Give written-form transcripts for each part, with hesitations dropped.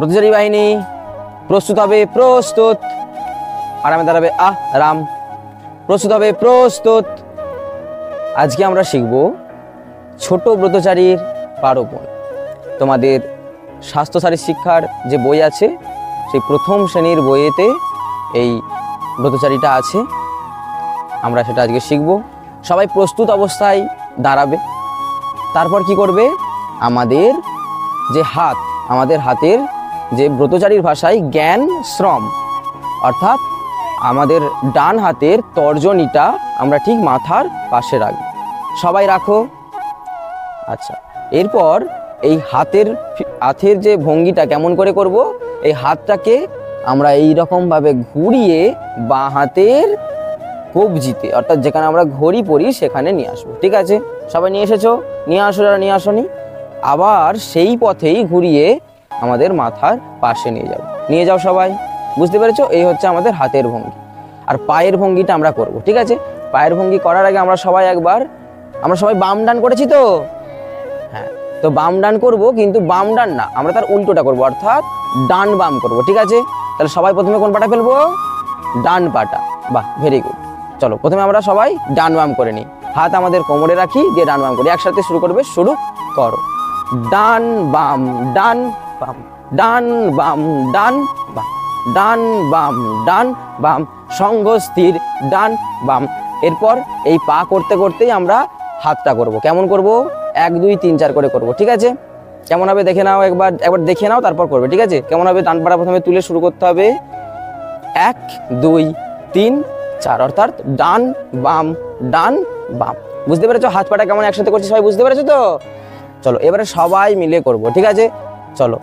ব্রতচারী বাহিনী প্রস্তুত হবে, প্রস্তুত। আরামে দাঁড়াবে, রাম। প্রস্তুত হবে, প্রস্তুত। আজকে আমরা শিখব ছোট ব্রতচারীর পারোপণ। তোমাদের স্বাস্থ্য শারীর শিক্ষার যে বই আছে, সেই প্রথম শ্রেণীর বইয়েতে এই ব্রতচারীটা আছে। আমরা সেটা আজকে শিখব। সবাই প্রস্তুত অবস্থায় দাঁড়াবে। তারপর কি করবে, আমাদের যে হাত, আমাদের হাতের যে ব্রতচারীর ভাষায় জ্ঞান শ্রম, অর্থাৎ আমাদের ডান হাতের তর্জনীটা আমরা ঠিক মাথার পাশে রাখব। সবাই রাখো। আচ্ছা, এরপর এই হাতের যে ভঙ্গিটা কেমন করে করব, এই হাতটাকে আমরা এই রকমভাবে ঘুরিয়ে বাঁ হাতের কবজিতে, অর্থাৎ যেখানে আমরা ঘড়ি পরি সেখানে নিয়ে আসবো। ঠিক আছে, সবাই নিয়ে এসেছো? নিয়ে আসো, যারা নিয়ে আসোনি আবার সেই পথেই ঘুরিয়ে আমাদের মাথার পাশে নিয়ে যাও সবাই। বুঝতে পেরেছো? এই হচ্ছে আমাদের হাতের ভঙ্গি। আর পায়ের ভঙ্গিটা আমরা করব। ঠিক আছে, পায়ের ভঙ্গি করার আগে আমরা সবাই বাম ডান করেছি তো? হ্যাঁ, তো বাম ডান করব, কিন্তু বাম ডান না, আমরা তার উল্টোটা করব, অর্থাৎ ডান বাম করব। ঠিক আছে, তাহলে সবাই প্রথমে কোন পাটা ফেলবো? ডান পাটা। বাহ, ভেরি গুড। চলো প্রথমে আমরা সবাই ডান বাম করে নিই। হাত আমাদের কোমরে রাখি, দিয়ে ডান বাম করি। একসাথে শুরু করবে, শুরু করো। ডান বাম, ডান বাম, ডান বাম, ডান বাম, ডান বাম, ডান বাম, সঙ্গ স্থির, ডান বাম। এরপর এই পা করতে করতেই আমরা হাতটা করব। কেমন করব? 1 2 3 4 করে করব। ঠিক আছে, কেমন হবে দেখে নাও, একবার দেখে নাও, তারপর করবে। ঠিক আছে, কেমন হবে? ডান পাটা প্রথমে তুলে শুরু করতে হবে। 1 2 3 4, অর্থাৎ ডান বাম, ডান বাম। বুঝতে পেরেছো হাত পাটা কেমন একসাথে করছি? সবাই বুঝতে পেরেছো তো? চলো এবারে সবাই মিলে করব। ঠিক আছে, চলো।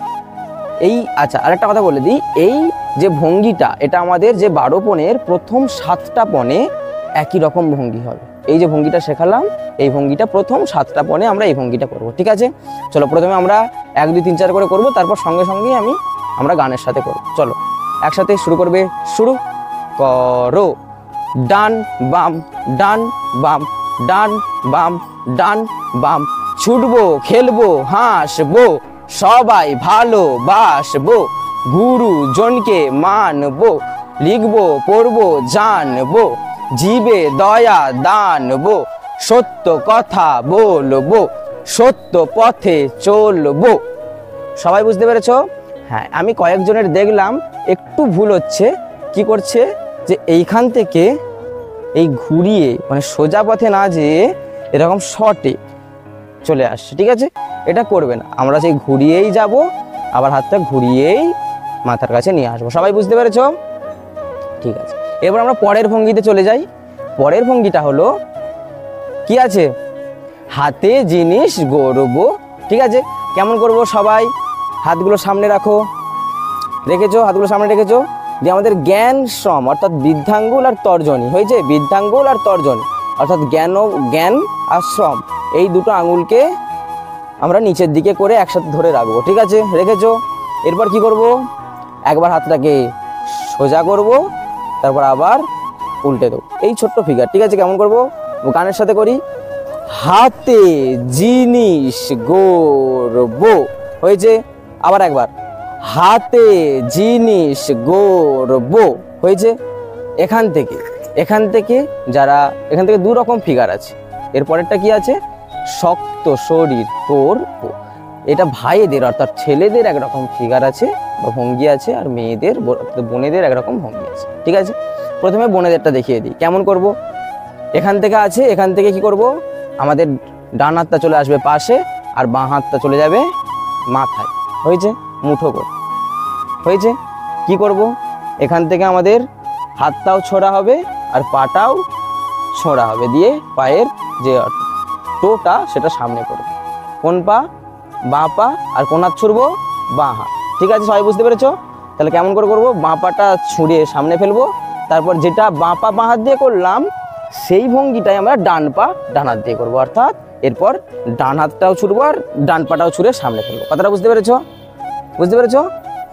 আচ্ছা, আরেকটা কথা বলে দিই, এই যে ভঙ্গিটা, এটা আমাদের যে 12 পণের প্রথম 7টা পণে একই রকম ভঙ্গি হবে। এই যে ভঙ্গিটা শেখালাম, এই ভঙ্গিটা প্রথম 7টা পণে আমরা এই ভঙ্গিটা করব। ঠিক আছে, চলো প্রথমে আমরা 1 2 3 4 করে করব, তারপর সঙ্গে সঙ্গেই আমরা গানের সাথে করব। চলো একসাথে শুরু করবে, শুরু করো। ডান বাম, ডান বাম, ডান বাম, ডান বাম। ছুটবো, খেলবো, হাসবো, সবাই ভালোবাসবো, গুরুজনকে মানবো, লিখবো, পড়বো, জানবো, জীবে দয়া দানবো, সত্য কথা বলবো, সত্য পথে চলবো। সবাই বুঝতে পেরেছো? হ্যাঁ, আমি কয়েকজনের দেখলাম একটু ভুল হচ্ছে। কি করছে, যে এইখান থেকে এই ঘুরিয়ে, মানে সোজা পথে না যেয়ে এরকম শর্টে চলে আসছে। ঠিক আছে, এটা করবে না, আমরা সেই ঘুরিয়েই যাব, আবার হাতটা ঘুরিয়েই মাথার কাছে নিয়ে আসবো। সবাই বুঝতে পেরেছো? ঠিক আছে, এবার আমরা পরের ভঙ্গিতে চলে যাই। পরের ভঙ্গিটা হলো, কি আছে? হাতে জিনিস গড়বো। ঠিক আছে, কেমন করব? সবাই হাতগুলো সামনে রাখো, রেখেছো? হাতগুলো সামনে রেখেছো, দিয়ে আমাদের জ্ঞান শ্রম, অর্থাৎ বৃদ্ধাঙ্গুল আর তর্জনী হয়েছে। বৃদ্ধাঙ্গুল আর তর্জনী, অর্থাৎ জ্ঞান আর শ্রম, এই দুটো আঙুলকে আমরা নিচের দিকে করে একসাথে ধরে রাখবো। ঠিক আছে, রেখেছো? এরপর কি করব? একবার হাতটাকে সোজা করব, তারপর আবার উল্টে দেবো। এই ছোট্ট ফিগার। ঠিক আছে, কেমন করব? গানের সাথে করি। হাতে জিনিস গড়বো। হয়েছে? আবার একবার, হাতে জিনিস গড়বো। হয়েছে? এখান থেকে 2 রকম ফিগার আছে। এরপরেরটা কি আছে? শক্ত শরীর করবো। এটা ভাইদের, অর্থাৎ ছেলেদের একরকম ফিগার আছে বা ভঙ্গি আছে, আর মেয়েদের, বোনেদের একরকম ভঙ্গি আছে। ঠিক আছে, প্রথমে বোনেদেরটা দেখিয়ে দিই। কেমন করব? এখান থেকে কি করব? আমাদের ডান হাতটা চলে আসবে পাশে, আর বাঁ হাতটা চলে যাবে মাথায়। হয়েছে? মুঠো করে। হয়েছে? কি করব? এখান থেকে আমাদের হাতটাও ছোড়া হবে আর পাটাও ছোড়া হবে, দিয়ে পায়ের যে টোটা সেটা সামনে করব। কোন পা? বাঁ পা। আর কোন হাত ছুড়বো? বাঁ হাত। ঠিক আছে, সবাই বুঝতে পেরেছো? তাহলে কেমন করে করবো? বাঁ পাটা ছুঁড়ে সামনে ফেলবো, তারপর যেটা বাঁ পা বাঁ হাত দিয়ে করলাম, সেই ভঙ্গিটাই আমরা ডান পা ডান হাত দিয়ে করবো। অর্থাৎ এরপর ডান হাতটাও ছুটবো আর ডান পাটাও ছুঁড়ে সামনে ফেলবো। কথাটা বুঝতে পেরেছো?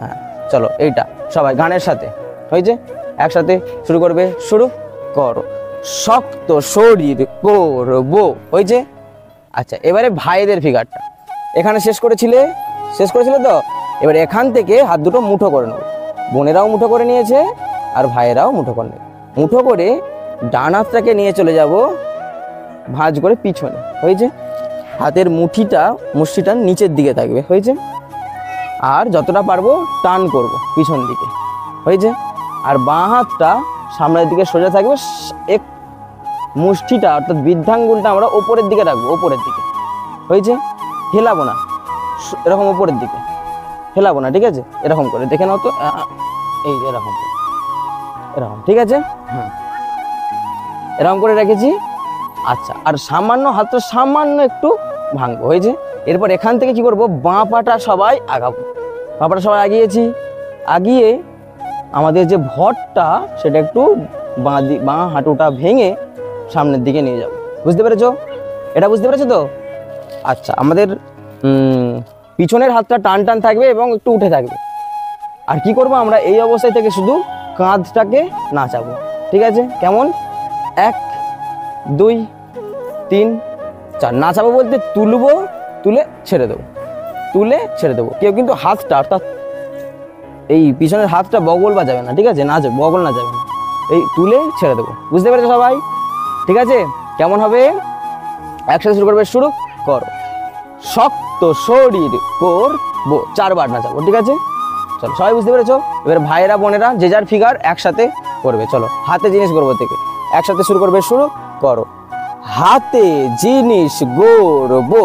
হ্যাঁ, চলো এইটা সবাই গানের সাথে। হয়েছে? একসাথে শুরু করবে, শুরু করো। শক্ত শরীর করবো। হয়েছে? আচ্ছা, এবারে ভাইদের ফিগারটা এখানে শেষ করেছিলে তো? এবার এখান থেকে হাত দুটো মুঠো করে নেবো, বোনেরাও মুঠো করে নিয়েছে আর ভাইয়েরাও মুঠো করে নেবে। মুঠো করে ডান হাতটাকে নিয়ে চলে যাব ভাঁজ করে পিছনে, হয়েছে? হাতের মুষ্টিটা নিচের দিকে থাকবে, হয়েছে? আর যতটা পারবো টান করব পিছন দিকে, হয়েছে? আর বাঁ হাতটা সামনের দিকে সোজা থাকবে, এক মুষ্টিটা অর্থাৎ বৃদ্ধাঙ্গুলটা আমরা ওপরের দিকে রাখবো, ওপরের দিকে, হয়েছে? হেলাবো না, এরকম ওপরের দিকে হেলাবো না, ঠিক আছে? এরকম করে দেখে নাও তো, এই এরকম এরকম, ঠিক আছে? হ্যাঁ, এরকম করে রেখেছি। আচ্ছা, আর সামান্য হাতটা সামান্য একটু ভাঙবো, হয়েছে? এরপর এখান থেকে কি করব, বাঁ পাটা সবাই আগাবো। বাঁ পাটা সবাই আগিয়েছি, আগিয়ে আমাদের যে ভরটা সেটা একটু বাঁ হাঁটুটা ভেঙে সামনের দিকে নিয়ে যাব। বুঝতে পেরেছো? এটা বুঝতে পেরেছো তো? আচ্ছা, আমাদের পিছনের হাতটা টান টান থাকবে এবং একটু উঠে থাকবে। আর কি করব, আমরা এই অবস্থায় থেকে শুধু কাঁধটাকে নাচাবো, ঠিক আছে? কেমন? 1 2 3 4 নাচাবো বলতে তুলবো, তুলে ছেড়ে দেবো, তুলে ছেড়ে দেবো। কেউ কিন্তু হাতটা অর্থাৎ এই পিছনের হাতটা বগল বাজাবে না, ঠিক আছে? বগল না যাবে না, এই তুলে ছেড়ে দেবো। বুঝতে পেরেছো সবাই? ঠিক আছে? কেমন হবে? একসাথে শুরু করবে, শুরু করো। শক্ত শরীর করবো, 4 বার নাচাবো, ঠিক আছে? চলো, সবাই বুঝতে পেরেছো? এবার ভাইয়েরা বোনেরা যে যার ফিগার একসাথে করবে। চলো, হাতে জিনিস গড়বো থেকে একসাথে শুরু করবে, শুরু করো। হাতে জিনিস গড়বো,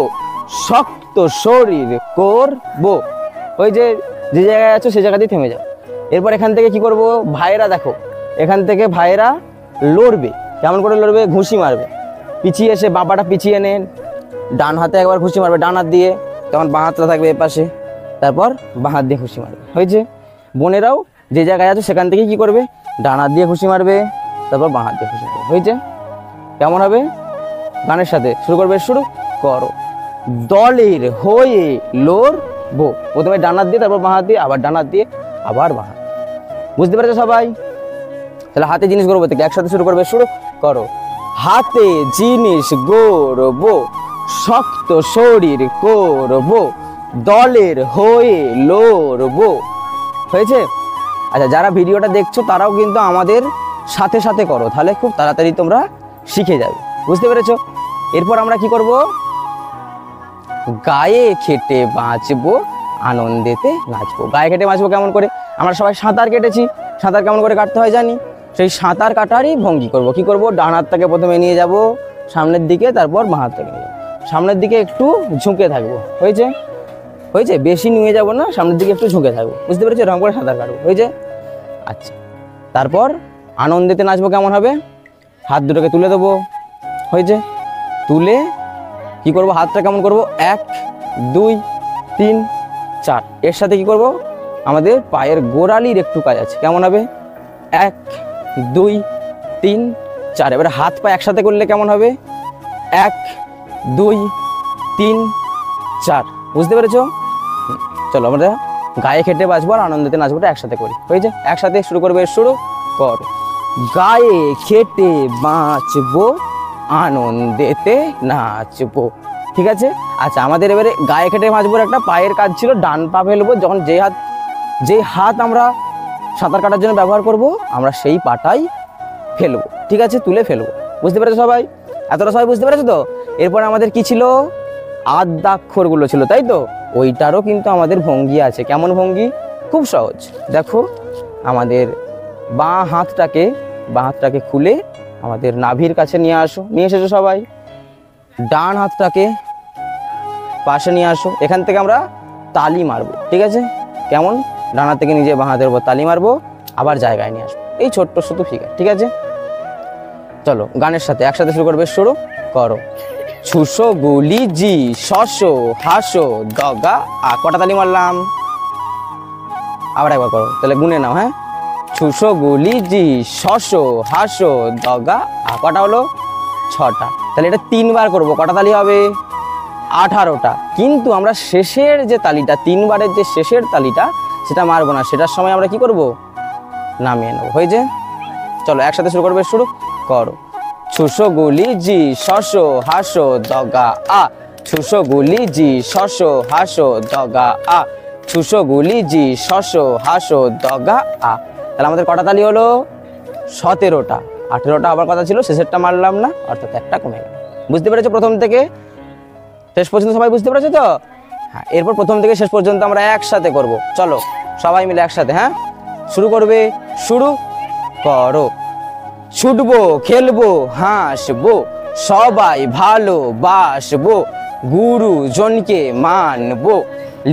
শক্ত শরীর করবো। ওই যে জায়গায় আছো সেই জায়গাতেই থেমে যাও। এরপর এখান থেকে কি করব, ভাইয়েরা দেখো, এখান থেকে ভাইয়েরা লড়বে। কেমন করে লড়বে? ঘুষি মারবে, পিছিয়ে এসে বাঁপাটা পিছিয়ে এনে ডান হাতে একবার ঘুষি মারবে, ডান হাত দিয়ে, তখন বাঁ হাতটা থাকবে এপাশে, তারপর বাঁ হাত দিয়ে ঘুষি মারবে, হয়েছে? বোনেরাও যে জায়গায় আছো সেখান থেকে কি করবে, ডান হাত দিয়ে ঘুষি মারবে, তারপর বাঁ হাত দিয়ে ঘুষি মারবে, হয়েছে? কেমন হবে? গানের সাথে শুরু করবে, শুরু করো। দলের হয়ে লড়বো, প্রথমে ডান হাত দিয়ে, তারপর বাঁ হাত দিয়ে, আবার ডান হাত দিয়ে, আবার বাঁ হাত। বুঝতে পেরেছো সবাই? তাহলে হাতে জিনিস গড়বো থেকে একসাথে শুরু করবে, শুরু করো। হাতে জিনিস গড়বো, শক্ত শরীর করবো, দলের হয়ে লড়বো, হয়েছে? আচ্ছা, যারা ভিডিওটা দেখছো তারাও কিন্তু আমাদের সাথে সাথে করো, তাহলে খুব তাড়াতাড়ি তোমরা শিখে যাবে। বুঝতে পেরেছো? এরপর আমরা কি করব, গায়ে খেটে বাঁচবো, আনন্দেতে নাচবো। গায়ে খেটে বাঁচবো কেমন করে? আমরা সবাই সাঁতার কেটেছি, সাঁতার কেমন করে কাটতে হয় জানি। সেই সাঁতার কাটারই ভঙ্গি করব। কি করব, ডান হাতটাকে প্রথমে নিয়ে যাব সামনের দিকে, তারপর বাঁ হাতটাকে নিয়ে যাবো সামনের দিকে, একটু ঝুঁকে থাকবো, হয়েছে? হয়েছে? বেশি নিয়ে যাব না, সামনের দিকে একটু ঝুঁকে থাকবো। বুঝতে পেরেছো? এরকম করে সাঁতার কাটবো, হয়েছে? আচ্ছা, তারপর আনন্দেতে নাচবো কেমন হবে, হাত দুটোকে তুলে দেবো, হয়েছে? তুলে কি করব, হাতটা কেমন করব, 1 2 3 4। এর সাথে কি করব, আমাদের পায়ের গোড়ালির একটু কাজ আছে, কেমন হবে, 1 2 3 4। এবার হাত পা একসাথে করলে কেমন হবে, 1 2 3 4। বুঝতে পেরেছো? চলো, আমরা গায়ে খেটে বাঁচবো আর আনন্দেতে নাচবোটা একসাথে করি, হয়েছে? একসাথে শুরু করবে, শুরু করো। গায়ে খেটে বাঁচবো, আনন্দেতে নাচবো, ঠিক আছে? আচ্ছা, আমাদের এবারে গায়ে খেটে বাঁচবোর একটা পায়ের কাজ ছিল, ডান পা ফেলবো। যখন যেই হাত আমরা সাঁতার কাটার জন্য ব্যবহার করব, আমরা সেই পাটাই ফেলবো, ঠিক আছে? তুলে ফেলবো। বুঝতে পেরেছো সবাই? এতটা সবাই বুঝতে পেরেছো তো? এরপর আমাদের কি ছিল, আদ্যাক্ষরগুলো ছিল, তাই তো? ওইটারও কিন্তু আমাদের ভঙ্গি আছে। কেমন ভঙ্গি? খুব সহজ। দেখো, আমাদের বাঁ হাতটাকে খুলে আমাদের নাভির কাছে নিয়ে আসো, নিয়ে এসেছো সবাই। ডান হাতটাকে পাশে নিয়ে আসো, এখান থেকে আমরা তালি মারবো, ঠিক আছে? কেমন? ডান হাত থেকে নিজে বাঁ হাতের উপর তালি মারবো, আবার জায়গায় নিয়ে আসবো। এই ছোট্ট শুধু ফিগার, ঠিক আছে? চলো, গানের সাথে একসাথে শুরু করবে, শুরু করো। ছুসো গুলি জি, শশো হাসো দগা আ। কটা তালি মারলাম? আবার একবার করো, তাহলে গুনে নাও। হ্যাঁ, ছুসো গুলি জি, শশো হাসো দগা আ। কটা হলো? 6টা। তাহলে এটা 3 বার করবো, কটা তালি হবে? 18টা। কিন্তু আমরা শেষের যে তালিটা, 3 বারের যে শেষের তালিটা, সেটা মারবো না। সেটার সময় আমরা কি করব, নামিয়ে নেবো, হয়েছে? চলো, একসাথে শুরু করবে, শুরু করো। ছুসো গুলি জি, শশো হাসো দগা আ। ছুসো গুলি জি, শশো হাসো দগা আ। ছুসো গুলি জি শস্য হাসো দগা আ। তাহলে আমাদের কটা তালি হলো? 17টা। 18টা আবার কথা ছিল, শেষেরটা মারলাম না, অর্থাৎ একটা কমে গেল। বুঝতে পেরেছো প্রথম থেকে শেষ পর্যন্ত? সবাই বুঝতে পেরেছো তো? হ্যাঁ, এরপর প্রথম থেকে শেষ পর্যন্ত আমরা একসাথে করব। চলো সবাই মিলে একসাথে। হ্যাঁ, শুরু করবে, শুরু করো। ছুটবো, খেলবো, হাসবো, সবাই ভালোবাসবো, গুরুজনকে মানবো,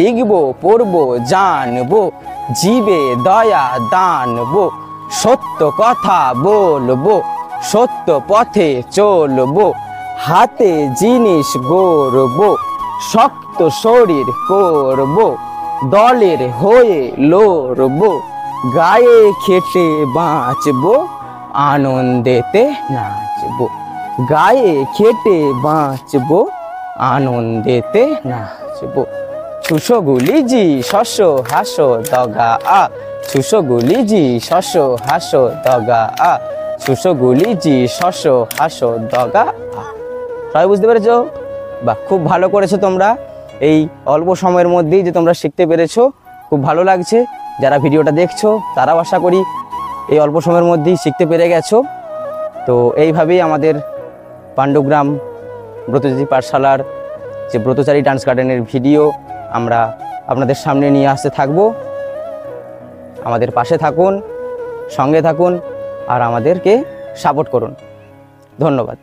লিখবো, পড়বো, জানবো, জীবে দয়া দানবো, সত্য কথা বলবো, সত্য পথে চলবো, হাতে জিনিস গড়বো, শক্ত শরীর করবো, দলের হয়ে লড়বো, গায়ে খেটে বাঁচবো, আনন্দেতে নাচবো, গায়ে খেটে বাঁচবো, আনন্দেতে নাচবো। ছুসো গুলি জি শস্য হাসো দগা আ। ছুসো গুলি জি শস্য হাসো দগা আ। ছুসো গুলি জি শস্য হাসো দগা আ। সবাই বুঝতে পেরেছো? বাহ, খুব ভালো করেছো তোমরা। এই অল্প সময়ের মধ্যেই যে তোমরা শিখতে পেরেছো, খুব ভালো লাগছে। যারা ভিডিওটা দেখছো তারাও আশা করি এই অল্প সময়ের মধ্যেই শিখতে পেরে গেছো। তো এইভাবেই আমাদের পাণ্ডুগ্রাম ব্রতচারী পাঠশালার যে ব্রতচারী ডান্স গার্ডেনের ভিডিও আমরা আপনাদের সামনে নিয়ে আসতে থাকবো। আমাদের পাশে থাকুন, সঙ্গে থাকুন, আর আমাদেরকে সাপোর্ট করুন। ধন্যবাদ।